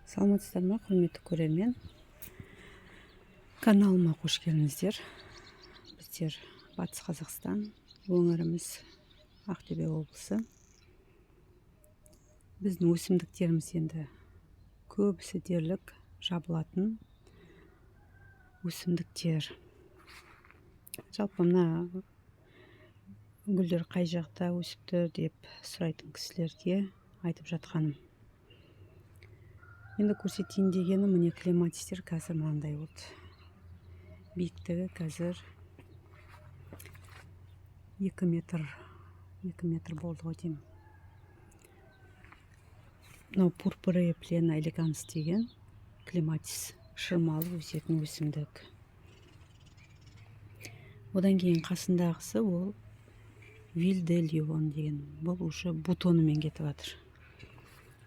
Саламатсыздар ма, құрметті көрермен? Каналыма қош келдіңіздер. Біздер Батыс Қазақстан, өңіріміз Ақтөбе облысы. Біздің өсімдіктеріміз енді көбісі дерлік жабылатын өсімдіктер. Жалпы мына гүлдер қай жақта өсіп тұр деп сұрайтын кісілерге айтып жатқаным. Енді көрсетейін дегенім, міне клематистер қазір мынандай болды. Биіктігі қазір 2 метр болды ғой деймін. Мынау пурпурея плена элеганс деген клематис, шырмалы өсетін өсімдік. Одан кейін қасындағысы ол вильделион деген. Бұл уже бутонымен кетіп жатыр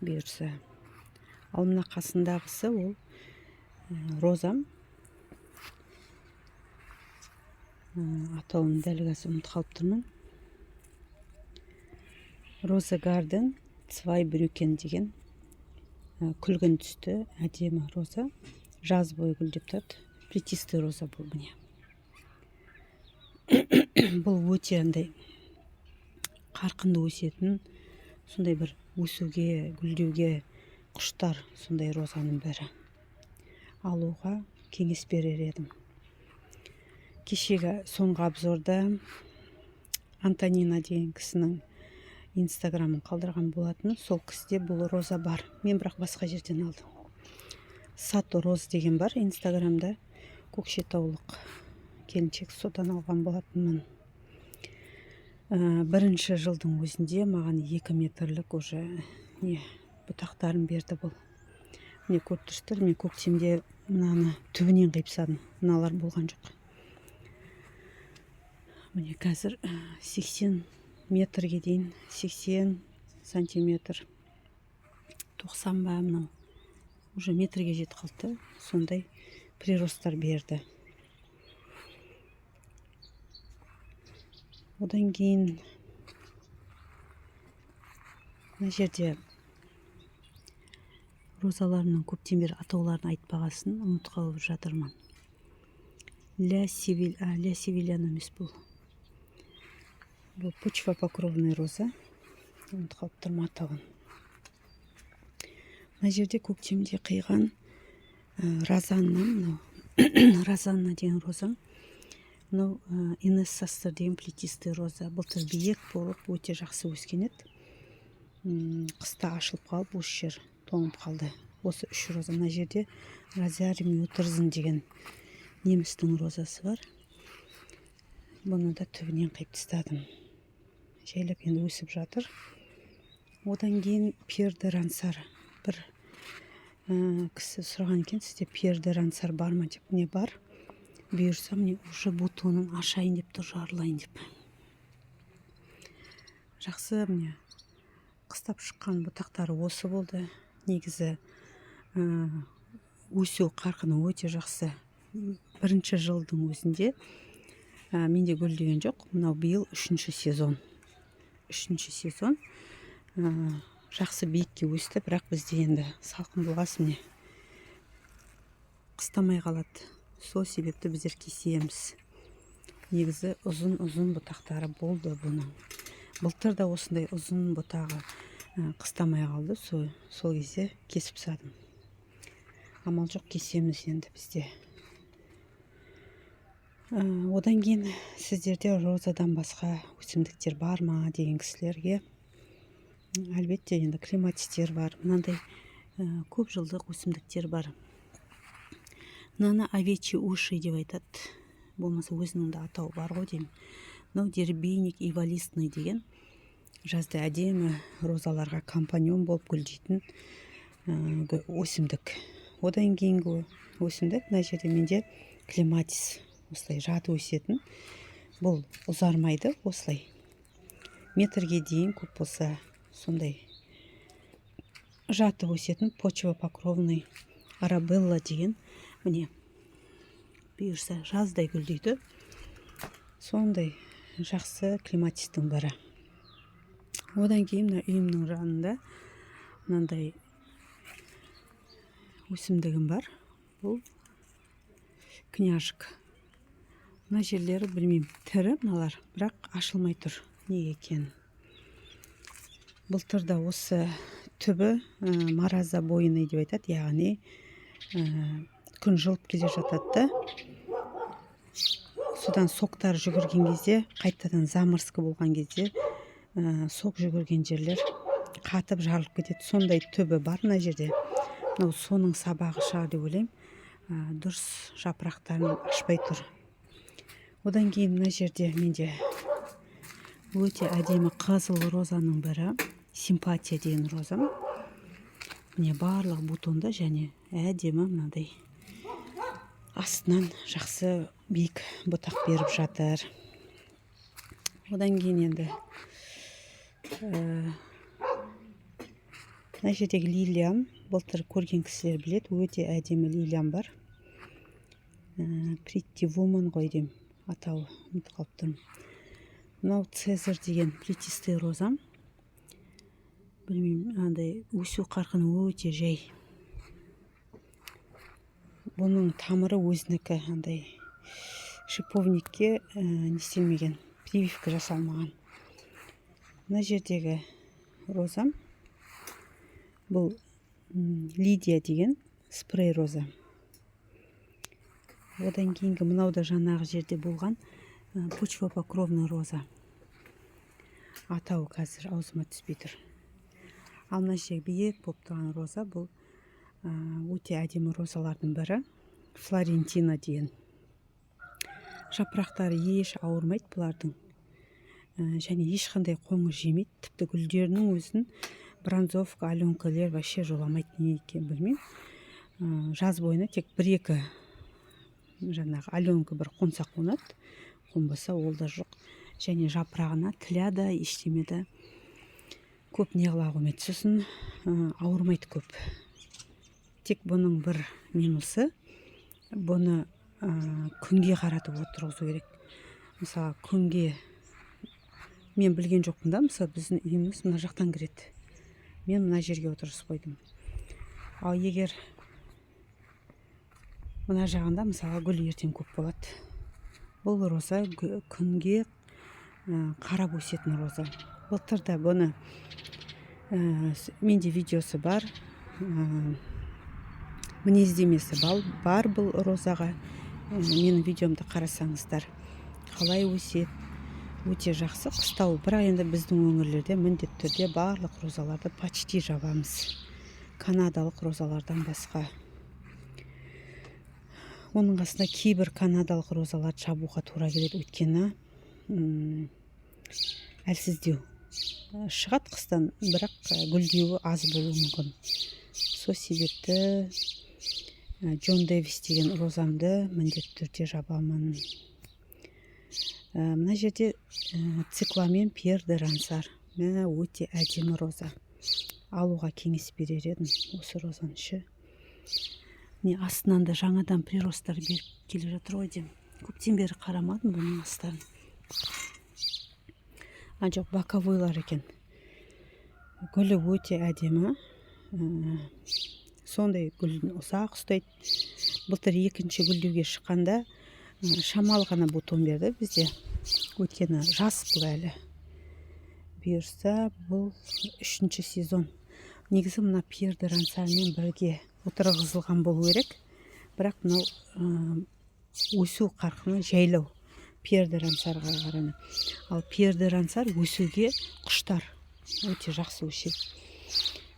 бұйырса. Ал мына қасындағысы ол розам. Атауын дәл қазір ұмытып қалып тұрмын. Роза гарден Цвайбрюкен деген күлгін түсті әдемі роза. Жаз бойы гүлдеп тұрады. Плетистый роза бұл міне. Бұл өте андай қарқынды өсетін, сондай бір өсуге, гүлдеуге құштар сондай розаның бірі. Алуға кеңес берер едім. Кешегі соңғы обзорда Антонина деген кісінің инстаграмын қалдырған болатын. Сол кісіде бұл роза бар. Мен бірақ басқа жерден алдым. Сато роз деген бар инстаграмда. Көкшетаулық келіншек, содан алған болатынмын. Бірінші жылдың өзінде маған 2 метрлік уже бұтақтарын берді бұл. Міне көріп тұрсыздар, мен көктемде мынаны түбінен қиыпсадым. Мыналар болған жоқ. Міне қазір 80 метрге дейін, 80 сантиметр, 90 ба мынау. Уже метрге жетіп қалды. Сондай приросттар берді. Одан кейін мына жерде розаларының көптен бері атауларын айтпағасын ұмытып қалып жатырмын. Ля Севильяна емес бұл. Бұл почвопокровный роза. Ұмытып қалып тұрмын атауын. Мына жерде көктемде қиған розанна деген роза. Мынау Инессастер деген плетистый роза. Былтыр биік болып өте жақсы өскен еді. Қыста ашылып қалып, осы жер тоңып қалды. Осы 3 роза. Мына жерде Розариум Ютерзен деген немістің розасы бар. Бұны да түбінен қиып тастадым. Жайлап енді өсіп жатыр. Одан кейін Пьер де Рансар. Бір кісі сұраған екен, сізде Пьер де Рансар бар ма деп. Не бар? Бұйырса, міне уже бутонын ашайын деп тұр, жарылайын деп. Жақсы, міне қыстап шыққан бұтақтары осы болды. Негізі өсу қарқыны өте жақсы. Бірінші жылдың өзінде менде гүлдеген жоқ. Мынау биыл 3-ші сезон. 3-ші сезон жақсы биікке өсті, бірақ бізде енді салқын болғасын міне қыстамай қалады. Сол себепті біздер кесеміз. Негізі ұзын бұтақтары болды бұның. Былтыр да осындай ұзын бұтағы қыстамай қалды. Сол кезде кесіп садым. Амал жоқ, кесеміз енді бізде. Одан кейін сіздерде розадан басқа өсімдіктер бар ма деген кісілерге, әлбетте енді клематистер бар. Мынандай көп жылдық өсімдіктер бар. Мынаны овечьи уши деп айтады. Болмаса өзінің де атауы бар ғой деймін. Мынау дербейник ивалистный деген жазда әдемі розаларға компаньон болып гүлдейтін өсімдік. Одан кейінгі өсімдік, мына жерде менде клематис, осылай жаты өсетін. Бұл ұзармайды, осылай метрге дейін көп болса сондай жаты өсетін почвопокровный арабелла деген. Міне бұйырса жаздай гүлдейді. Сондай жақсы клематистің бірі. Одан кейін үйімнің жанында мынандай өсімдігім бар. Бұл княжик. Мына жерлері білмеймін, тірі мыналар, бірақ ашылмай тұр. Неге екенін. Былтырда осы түбі мараза бойыны деп айтады, яғни күн жылып келе жатады. Содан соқтар жүгірген кезде, қайтадан замырсқы болған кезде, соқ жүгірген жерлер қатып жарылып кетеді. Сондай түбі бар мына жерде. Мынау соның сабағы шығар деп ойлаймын. Дұрыс жапырақтарын ашпай тұр. Одан кейін мына жерде менде өте әдемі қызыл розаның бірі, симпатия деген розам. Міне барлық бутонда және әдемі мынадай астынан жақсы биік бұтақ беріп жатыр. Одан кейін енді мына жердегі лилиям, былтыр көрген кісілер біледі, өте әдемі лилиям бар. Pretty Woman ғой деймін, атауы ұмытып қалып тұрмын. Мынау Цезарь деген плетистый розам. Білмеймін, андай өсу қарқыны өте жай. Бұның тамыры өзінікі, андай шиповникке не істелмеген, прививка жасалмаған. Мына жердегі розам, бұл Лидия деген спрей роза. Одан кейінгі мынау да жаңағы жерде болған почвопокровный роза. Атауы қазір аузыма түспей тұр. Ал мына жерге биік болып тұрған роза, бұл өте әдемі розалардың бірі, Флорентина деген. Жапырақтары еш ауырмайды бұлардың. Және ешқандай қоңыр жемейді. Тіпті гүлдерінің өзін бронзовка, аленкалер вообще жоламайды, не екен білмеймін. Жаз бойына тек бір-екі жаңағы аленка бір қонса қонады, қонбаса ол да жоқ. Және жапырағына тіляда, ештемеді көп не қыла қоймайды. Сосын ауырмайды көп. Тек бұның бір минусы, бұны күнге қаратып отырғызу керек. Мысалы, күнге мен білген жоқпын да, мысалы біздің үйіміз мына жақтан кіреді. Мен мына жерге отырғызып қойдым. Ал егер мына жағында мысалы гүл ертең көп болады. Бұл роза күнге қарап өсетін роза. Былтырда бұны менде видеосы бар, мінездемесі бар бұл розаға. Менің видеомды қарасаңыздар, қалай өседі, өте жақсы. Қыстау, бірақ енді біздің өңірлерде міндетті түрде барлық розаларды почти жабамыз, канадалық розалардан басқа. Оның қасында кейбір канадалық розаларды жабуға тура келеді, өйткені әлсіздеу шығады қыстан, бірақ гүлдеуі аз болуы мүмкін. Сол себепті Джон Дэвис деген розамды міндетті түрде жабамын. Мына жерде цикламен Пьер де Рансар. Міне өте әдемі роза. Алуға кеңес берер едім осы розаны ше. Не астынан да жаңадан приростар беріп келе жатыр ғой деймін. Көптен бері қарамадым бұның астарын. Жоқ, боковойлар екен. Гүлі өте әдемі. Сондай гүлін ұзақ ұстайды. Былтыр екінші гүлдеуге шыққанда шамалы ғана бутон берді бізде. Өйткені жас бұл әлі. Бұйырса, бұл 3-ші сезон. Негізі мына Пьер де Рансармен бірге отырғызылған болу керек. Бірақ мынау өсу қарқыны жайлау. Пьер де Рансарға қарағанда. Ал Пьер де Рансар өсуге құштар. Өте жақсы өседі.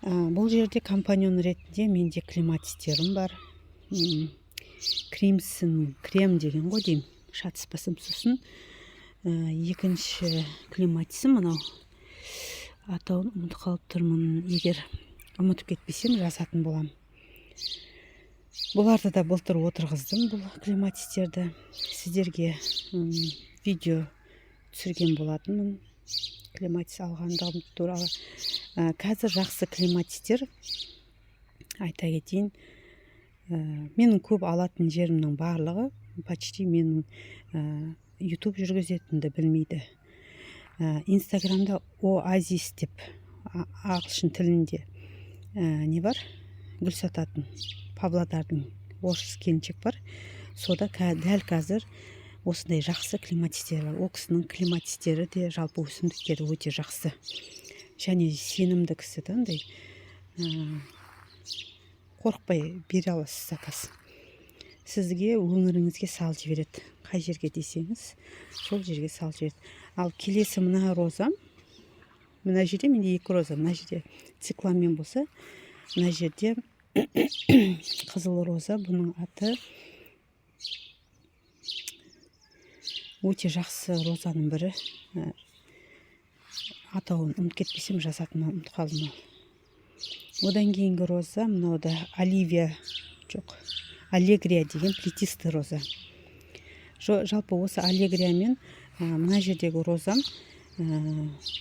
Бұл жерде компаньон ретінде менде клематистерім бар. Крем деген ғой деймін. Шатыспасым. Сосын екінші клематисім мынау. Атауын ұмытып қалып тұрмын. Егер ұмытып кетпесем жазатын болам. Бұларды да былтыр отырғыздым, бұл клематистерді. Сіздерге видео түсірген болатынмын. Клематис алғандығым туралы. Қазір жақсы клематистер, айта кетейін, менің көп алатын жерімнің барлығы почти менің YouTube жүргізетінді білмейді. Инстаграмда оазис деп ағылшын тілінде не бар? гүл сататын Павлодардың орыс келіншек бар. Сода дәл қазір осындай жақсы климатистері бар. Ол кісінің климатистері де жалпы өсімдіктері өте жақсы. Және сенімді кісі да, андай қорықпай бере аласыз заказ. Сізге өңіріңізге салып жібереді. Қай жерге десеңіз, сол жерге салып жібереді. Ал келесі мына роза, мына жерде менде 2 роза, мына жерде цикламен болса, мына жерде қызыл роза. Бұның аты өте жақсы розаның бірі. Атауын ұмытып кетпесем жазатын, ұмытып қалдым. Одан кейінгі роза, мынау да аллегрия деген плетисті роза. Жалпы осы аллегрия мен мына жердегі розам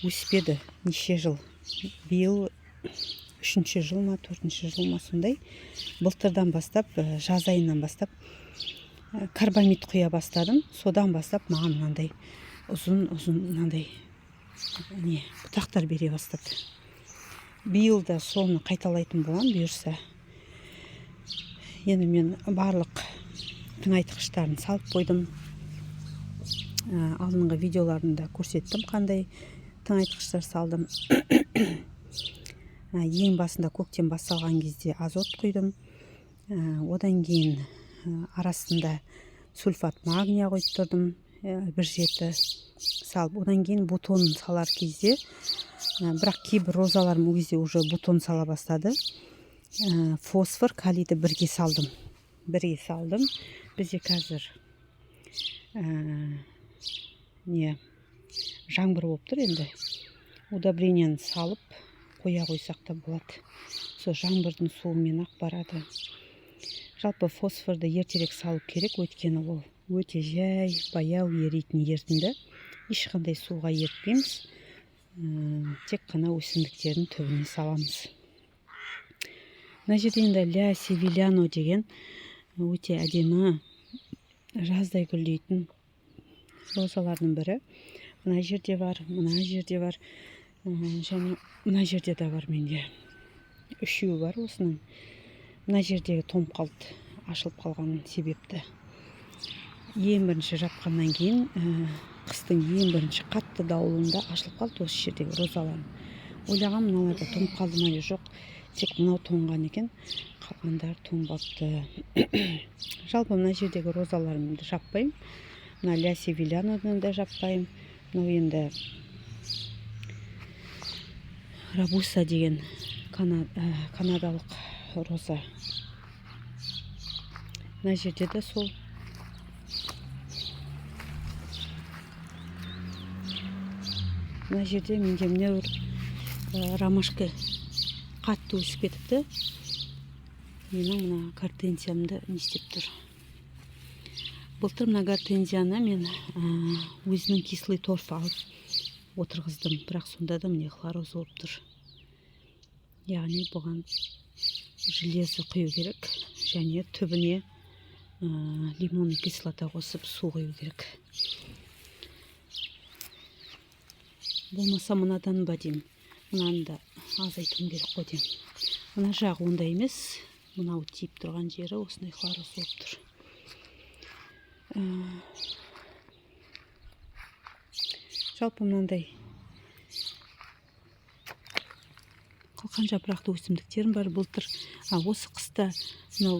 өспеді неше жыл. Биыл 3-ші жыл ма, 4-ші жыл ма сондай. Былтырдан бастап, жаз айынан бастап карбамид құя бастадым. Содан бастап маған мынандай ұзын мынандай бұтақтар бере бастады. Биыл да соны қайталайтын болам бұйырса. Енді мен барлық тыңайтқыштарын салып қойдым. Алдыңғы видеоларында көрсеттім қандай тыңайтқыштар салдым. Ең басында көктем басталған кезде азот құйдым. Одан кейін арасында сульфат магния қойып тұрдым. 1,7 салып. Одан кейін бутон салар кезде, бірақ кейбір розаларым ол кезде уже бутон сала бастады. Фосфор, калийді бірге салдым. Бізде қазір жаңбыр болып тұр енді. Удобрениені салып қоя қойсақ та болады. Сол жаңбырдың суымен ақ барады. Жалпы фосфорды ертерек салып керек, өйткені ол өте жай, баяу еритін ерітінді. Ешқандай суға еретпейміз. Тек қана өсімдіктердің түбіне саламыз. Мына жерде енді ля севиляно деген өте әдемі жаздай гүлдейтін розалардың бірі. Мына жерде бар, және мына жерде де бар менде. 3-еу бар осының. Мына жердегі томып қалды, ашылып қалған себепті. Ең бірінші жапқаннан кейін, қыстың ең бірінші қатты дауылында ашылып қалды осы жердегі розаларым. Ойлаған мыналарда томып қалды ма, жоқ, тек мынау тоңған екен, қалғандар тоңбапты. Жалпы мына жердегі розаларымды жаппаймын. Мына ля севилянодан да жаппаймын. Мынау енді рабуса деген канадалық роза. Мына жерде де сол. Мына жерде менде міне ромашка қатты өсіп кетіпті. Менің мына гортензиямды не істеп тұр. Былтыр мына гортензияны мен өзінің кислый торф алып отырғыздым, бірақ сонда да міне хлороз болып тұр. Яғни бұған железо құю керек, және түбіне лимонный кислота қосып су құю керек. Болмаса мынадан ба деймін, мынаны да азайтуым керек қой деймін. Мына жағы ондай емес, мынау тиіп тұрған жері осындай хлороз болып тұр. Жалпы мынандай қылқан жапырақты өсімдіктерім бар. Былтыр осы қыста мынау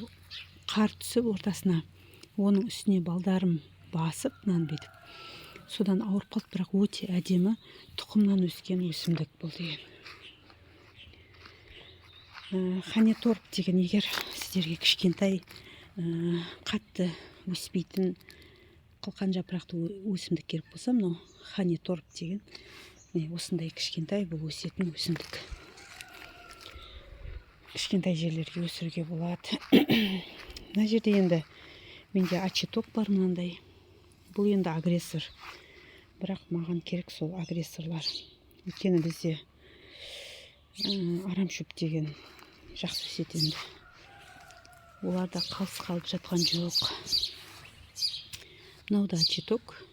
қар түсіп ортасына, оның үстіне балдарым басып, мынаны бүйтіп. Содан ауырып қалды, бірақ өте әдемі тұқымнан өскен өсімдік бұл деген. Ханеторп деген, егер сіздерге кішкентай қатты өспейтін қылқан жапырақты өсімдік керек болса, мынау ханеторп деген осындай кішкентай бұл өсетін өсімдік. Кішкентай жерлерге өсіруге болады. Мына жерде енді менде ачеток бар мынандай. Бұл енді агрессор. Бірақ маған керек сол агрессорлар. Өйткені бізде арамшөп деген жақсы өсетенді. Оларда қалыс қалып жатқан жоқ. Мынау да ачеток.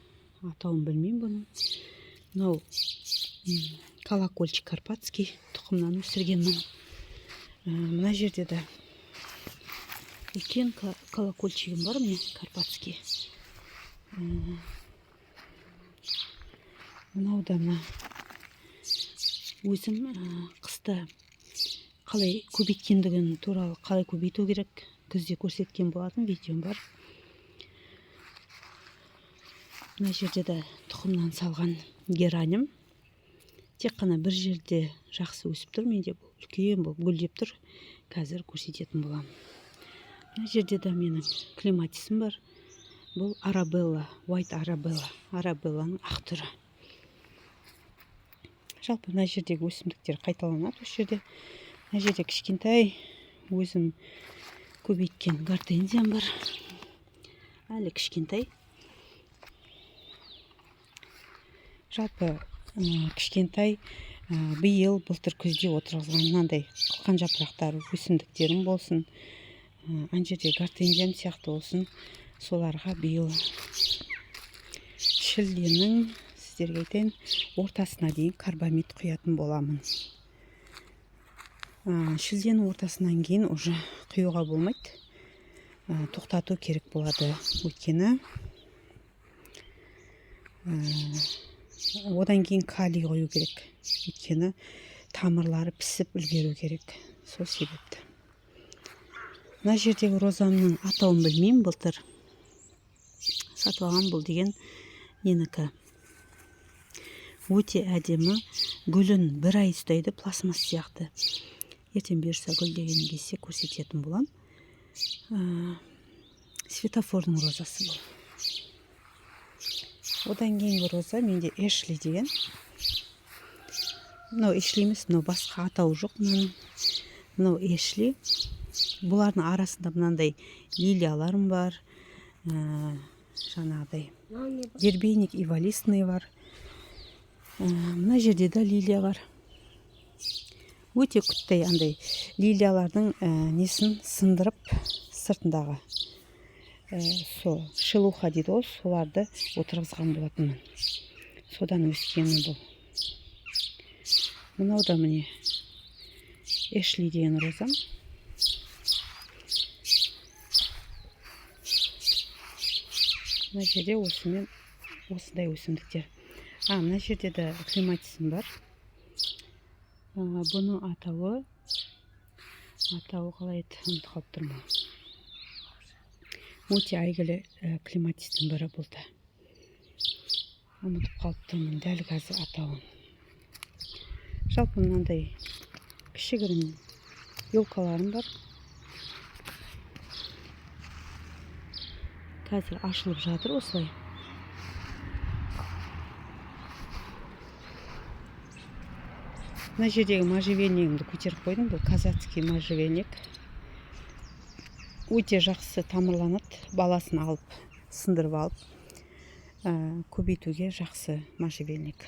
Атауын білмеймін бұның. Мынау колокольчик карпатский тұқымнан өсірген. Мына жерде де үлкен колокольчигім бар, міне карпатский. Мынау да мына өзім қыста қалай көбейткендігін туралы, қалай көбейту керек күзде көрсеткен болатын видеом бар. Мына жерде де тұқымнан салған гераним. Тек қана бір жерде жақсы өсіп тұр, менде бұл үлкен болып гүлдеп тұр. Қазір көрсететін боламын. Мына жерде де менің клематисім бар. Бұл Арабелла, White Arabella, Арабелланың ақ түрі. Жалпы мына жердегі өсімдіктер қайталанады осы жерде. Мына жерде кішкентай өзім көбейткен гортензиям бар. Әлі кішкентай. Жалпы кішкентай биыл былтыр күзде отырғызған мынандай қылқан жапырақтар өсімдіктерім болсын, ана жерде гортензиям сияқты болсын, соларға биыл шілденің, сіздерге айтайын, ортасына дейін карбамид құятын боламын. Шілденің ортасынан кейін уже құюға болмайды, тоқтату керек болады. Өйткені одан кейін калий қою керек. Өйткені тамырлары пісіп үлгеру керек. Сол себепті. Мына жердегі розамның атауын білмеймін, былтыр сатып алған. Бұл деген ненікі. Өте әдемі, гүлін бір ай ұстайды, пластмасс сияқты. Ертең бұйырса гүлдеген кезде көрсететін болам. Светофордың розасы бұл. Одан кейінгі роза менде Эшли деген. Мынау Эшли емес, мынау басқа атауы жоқ. Мынау Эшли. Бұлардың арасында мынандай лилияларым бар. Жаңағыдай дербейник ивалистный бар. Мына жерде де лилия бар. Өте күттай андай лилиялардың несін сындырып сыртындағы сол шелуха дейді ғой, соларды отырғызған болатынмын. Содан өскені бұл. Мынау да міне Эшли деген розам. Мына жерде осымен осындай өсімдіктер. Мына жерде де клематисім бар. Бұның атауы қалай еді, ұмытып қалып тұрмын. Өте әйгілі клематистің бірі болды. Ұмытып қалып тұрмын дәл қазір атауын. Жалпы мынандай кішігірім елкаларым бар. Қазір ашылып жатыр осылай. Мына жердегі можжевельнигімді көтеріп қойдым. Бұл казацкий можжевельник. Өте жақсы тамырланады. Баласын алып, сындырып алып, көбейтуге жақсы можжевельник.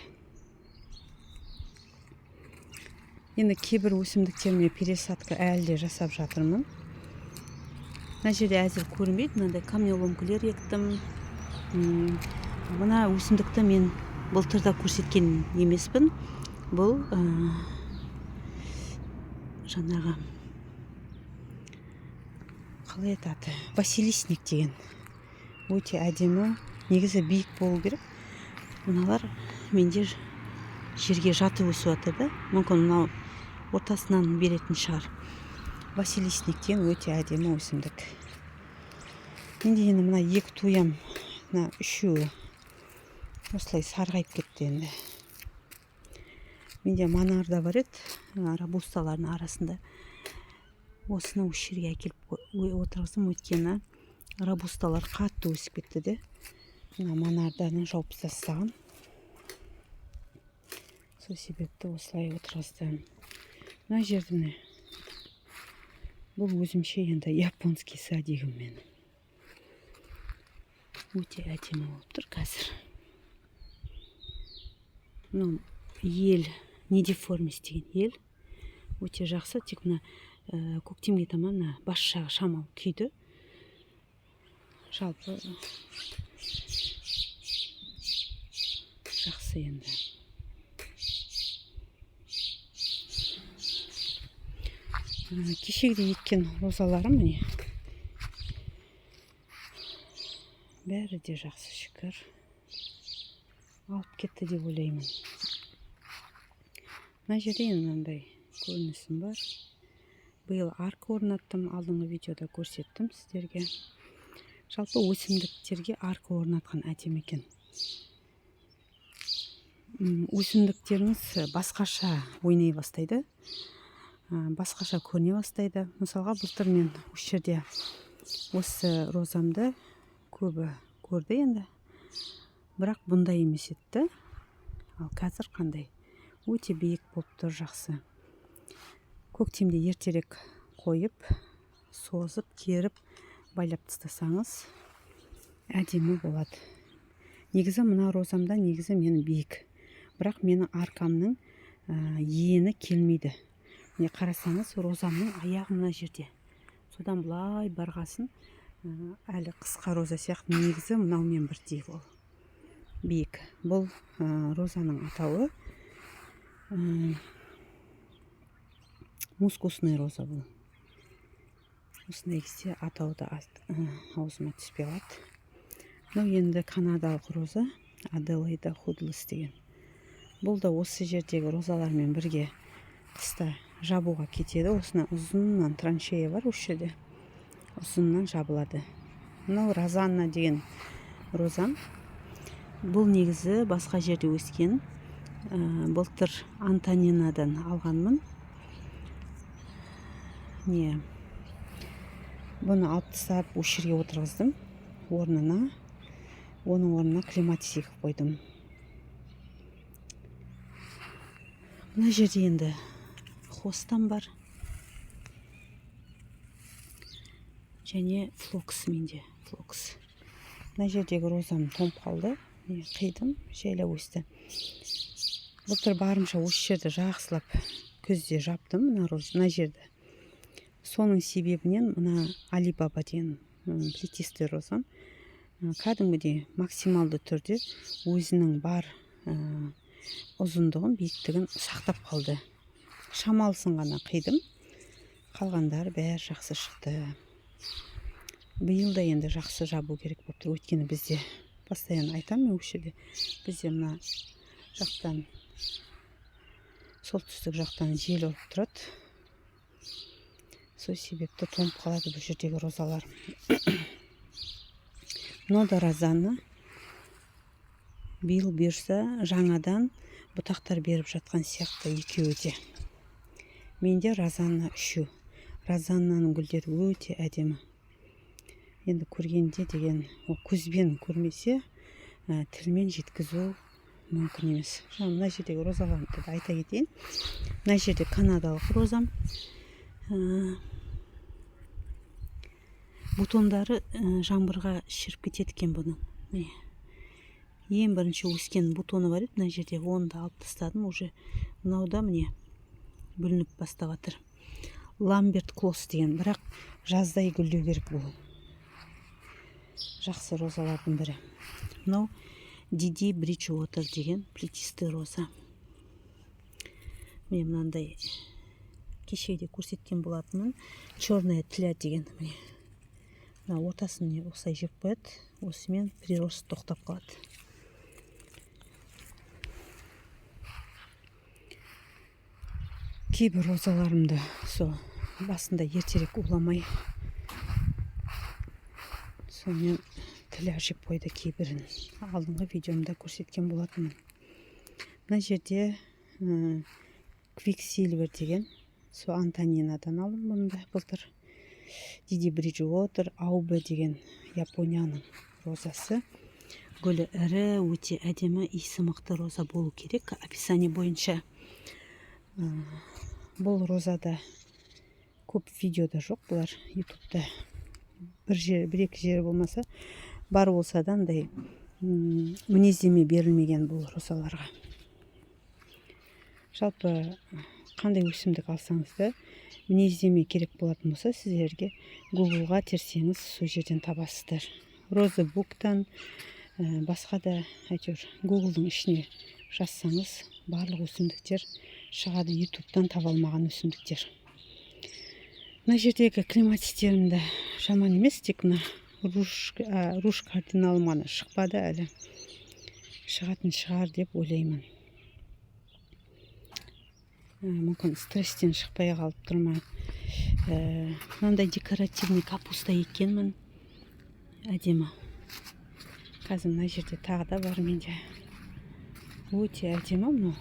Енді кейбір өсімдіктеріме пересадка әлі жасап жатырмын. Мына жерде әзір көрінбейді. Мынандай камнеломкілер ектім. Мына өсімдікті мен былтырда көрсеткен емеспін. Бұл жаңағы қалай айтады, василисник деген. Өте әдемі, негізі биік болу керек. Мыналар менде жерге жатып өсіп жатыр. Мүмкін мынау ортасынан беретін шығар. Василисник деген өте әдемі өсімдік. Менде енді мына екі туям, мына үшеуі осылай сарғайып кетті енді. Менде манарда бар еді, рабусталардың арасында. Осыны осы жерге әкеліп отырғыздым, өйткені рабусталар қатты өсіп кетті де. Мына манарданы жауып тастағам. Сол себепті осылай отырғыздым. Мына жерді бұл өзімше енді японский садигім мен. Өте әдемі болып тұр қазір. Мынау ел, недеформис деген ел. Өте жақсы, тек мына көктемге таман бас жағы шамал күйді. Жалпы жақсы енді. Кешегіде еккен розаларым міне Бәрі де жақсы, шүкір. Алып кетті деп ойлаймын. Мына жерде мынандай көрінісім бар. Биыл арка орнаттым, алдыңғы видеода көрсеттім сіздерге. Жалпы өсімдіктерге арка орнатқан әдемі екен. Өсімдіктеріңіз басқаша ойнай бастайды, басқаша көріне бастайды. Мысалға былтыр мен осы жерде осы розамды көбі көрді енді, бірақ бұндай емес еді. Ал қазір қандай? Өте биік болып тұр, жақсы. Көктемде ертерек қойып, созып, керіп, байлап тастасаңыз әдемі болады. Негізі мына розамда негізі мені биік, бірақ менің арқамның ені келмейді. Міне қарасаңыз, розамның аяғы мына жерде. Содан бұлай барғасын, әлі қысқа роза сияқты. Негізі мынаумен бірдей ол биік. Бұл розаның атауы мускусный роза бұл. Осындай кезде атауы да аузыма түспей қалады. Мынау енді канадалық роза, Аделаида Худлес деген. Бұл да осы жердегі розалармен бірге қыста жабуға кетеді. Осына ұзыннан траншея бар осы жерде. Ұзыннан жабылады. Мынау Розанна деген розам. Бұл негізі басқа жерде өскен. Былтыр Антонинадан алғанмын. Бұны алып тастап осы жерге отырғыздым. Оның орнына клематис егіп қойдым. Мына жерде енді хостам бар. Және флокс менде. Флокс. Мына жердегі розам томып қалды. Қидым, жайлап өсті. Былтыр барымша осы жерді жақсылап күзде жаптым, мына жерді. Соның себебінен мына Алибаба деген плетистый розам кәдімгідей максималды түрде өзінің бар ұзындығын, биіктігін сақтап қалды. Шамалысын ғана қидым. Қалғандары бәрі жақсы шықты. Биыл да енді жақсы жабу керек болып тұр. Өйткені бізде постоянно айтамын, осы жерде бізде мына жақтан, солтүстік жақтан жел ұрып тұрады. Сол себепті тонып қалады бұл жердегі розалар. Мынау да Розанна. Биыл бұйырса жаңадан бұтақтар беріп жатқан сияқты екеуі де. Менде Розанна 3. Розаннаның гүлдері өте әдемі. Енді көргенде деген, көзбен көрмесе, тілмен жеткізу мүмкін емес. Мына жердегі розаларымды да айта кетейін. Мына жерде канадалық розам. Бутондары жаңбырға шіріп кетеді екен бұның. Ең бірінші өскен бутоны бар еді, мына жерде оны да алып тастадым. Уже мынауда міне бүлініп бастап жатыр. Ламберт Клосс деген, бірақ жаздай гүлдеу керек бұл. Жақсы розалардың бірі. Мынау Диди Бриджуотер деген плетистый роза. Мен мынандай кешеде көрсеткен болатынмын. Черная тля деген. Мына ортасын осылай жеп қояды. Осымен прирост тоқтап қалады. Кейбір розаларымды басында ертерек уламай сонымен тілі жеп қойды кейбірін. Алдыңғы видеомда көрсеткен болатынмын. Мына жерде Quicksilver деген, Антонинадан алдым бұнда былтыр. Диди Бриджуотер, Аубе деген Японияның розасы. Гүлі ірі, өте әдемі, иісі мықты роза болу керек. Описание бойынша. Бұл розада көп видеода жоқ, бұлар ютубта бір-екі жері болмаса, бар болса да андай мінездеме берілмеген бұл розаларға. Жалпы қандай өсімдік алсаңыз да мінездеме керек болатын болса, сіздерге Google-ға терсеңіз сол жерден табасыздар. Роза буктан басқа да әйтеуір Google-дың ішіне жазсаңыз барлық өсімдіктер шығады, ютубтан таба алмаған өсімдіктер. Мына жердегі клематистерім де жаман емес, тек мына руж кардиналым ғана шықпады әлі. Шығатын шығар деп ойлаймын. Мүмкін стресстен шықпай қалып тұрма. Мынандай декоративный капуста екенмін. Әдемі. Қазір мына жерде тағы да бар менде. Өте әдемі мынау.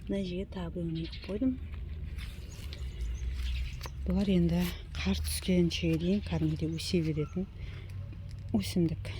Мына жерге тағы біреуін егіп қойдым. Бұлар енді қар түскенше дейін кәдімгідей өсе беретін өсімдік.